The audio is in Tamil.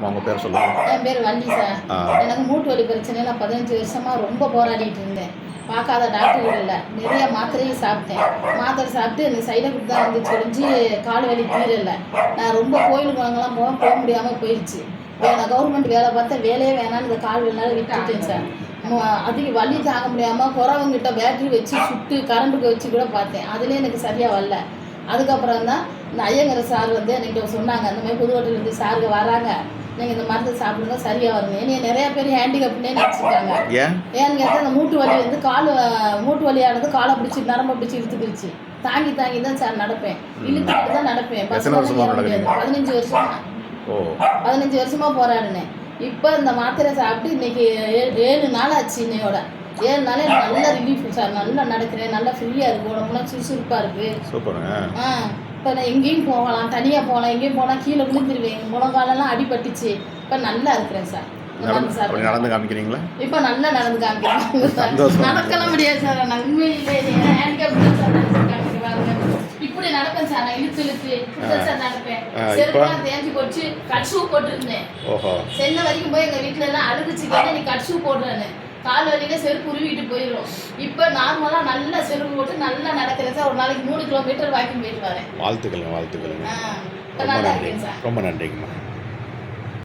உங்கள் பேர் சொல்லுங்கள். என் பேர் வள்ளி சார். எனக்கு மூட்டு வலி பிரச்சனை நான் 15 வருஷமாக ரொம்ப போராடிட்டு இருந்தேன். பார்க்காத டாக்டர்கள் இல்லை, நிறைய மாத்திரையும் சாப்பிட்டேன். மாத்திரை சாப்பிட்டு எனக்கு சைடு எஃபெக்ட் தான் வந்து சொல்லிச்சு, கால் வலி தீரலை. நான் ரொம்ப கோயிலுக்கு வாங்கலாம் போக முடியாமல் போயிடுச்சு. நான் கவர்மெண்ட் வேலை பார்த்தேன், வேலையே வேணான்னு இந்த கால் வலினால விட்டுட்டேன் சார். அதிக வலி தாங்க முடியாமல் குறவங்கிட்ட பேட்டரி வச்சு சுட்டு கரண்ட்டுக்கு வச்சு கூட பார்த்தேன், அதுலேயே எனக்கு சரியாக வரல. அதுக்கப்புறம் தான் இந்த ஐயங்கர சார் வந்து என்கிட்ட சொன்னாங்க, அந்த மாதிரி புதுக்கோட்டையிலேருந்து சாருக்கு வராங்க, நீங்கள் இந்த மருந்து சாப்பிடுங்க சரியாக வருங்க. என்னைய நிறையா பேர் ஹேண்டிகேப்னே நினச்சிருக்காங்க. ஏன்னு கேட்டால் அந்த மூட்டு வலி வந்து மூட்டு வலியானது காலை பிடிச்சி நரம்பை பிடிச்சி இழுத்துக்கிடுச்சு. தாங்கி தான் சார் நடப்பேன், இழுத்துக்கிட்டு தான் நடப்பேன். 15 வருஷமா 15 வருஷமாக போராடினேன். இப்போ இந்த மாத்திரை சாப்பிட்டு இன்னைக்கு 7 நாள் ஆச்சு. இன்னையோட 7 நாளே நல்ல ரிலீஃப் சார். நல்லா நடக்கிறேன், நல்லா ஃப்ரீயாக இருக்குது, உடம்புலாம் சுறுசுறுப்பாக இருக்குது. சூப்பர். இப்போ நான் எங்கேயும் போகலாம், தனியாக போகலாம், எங்கேயும் போனால் கீழே விழுந்துருவேன், முழங்காலெல்லாம் அடிபட்டுச்சு. இப்போ நல்லா இருக்கிறேன் சார். நடந்து காமிக்கிறீங்களா? இப்போ நல்லா நடந்து காமிக்கிறேன் சார். நடக்கலாம் முடியாது சார், நான் உண்மையிலே ஹேண்டிகேப் சார் காமிக்கிறேன். இப்படி நடப்பேன் சார், நான் இழுத்து சார் நடப்பேன். செருப்பெல்லாம் தேஞ்சு போச்சு, கட் ஷூ போட்டுருந்தேன். சென்னை வரைக்கும் போய் எங்கள் வீட்டில எல்லாம் அழுதுச்சுக்கேன், நீ கட் ஷூ போடுறேன்னு. கால் வலியில செருப்பு உருவிட்டு போயிடும். இப்போ நார்மலாக நல்லா செருப்பு போட்டு நல்லா நடக்கிறேன் சார். ஒரு நாளைக்கு 3 கிலோமீட்டர் வாக்கிங் போயிட்டு வரேன். வாழ்த்துக்கள். நல்லா இருக்கேன் சார். ரொம்ப நன்றிங்கம்மா.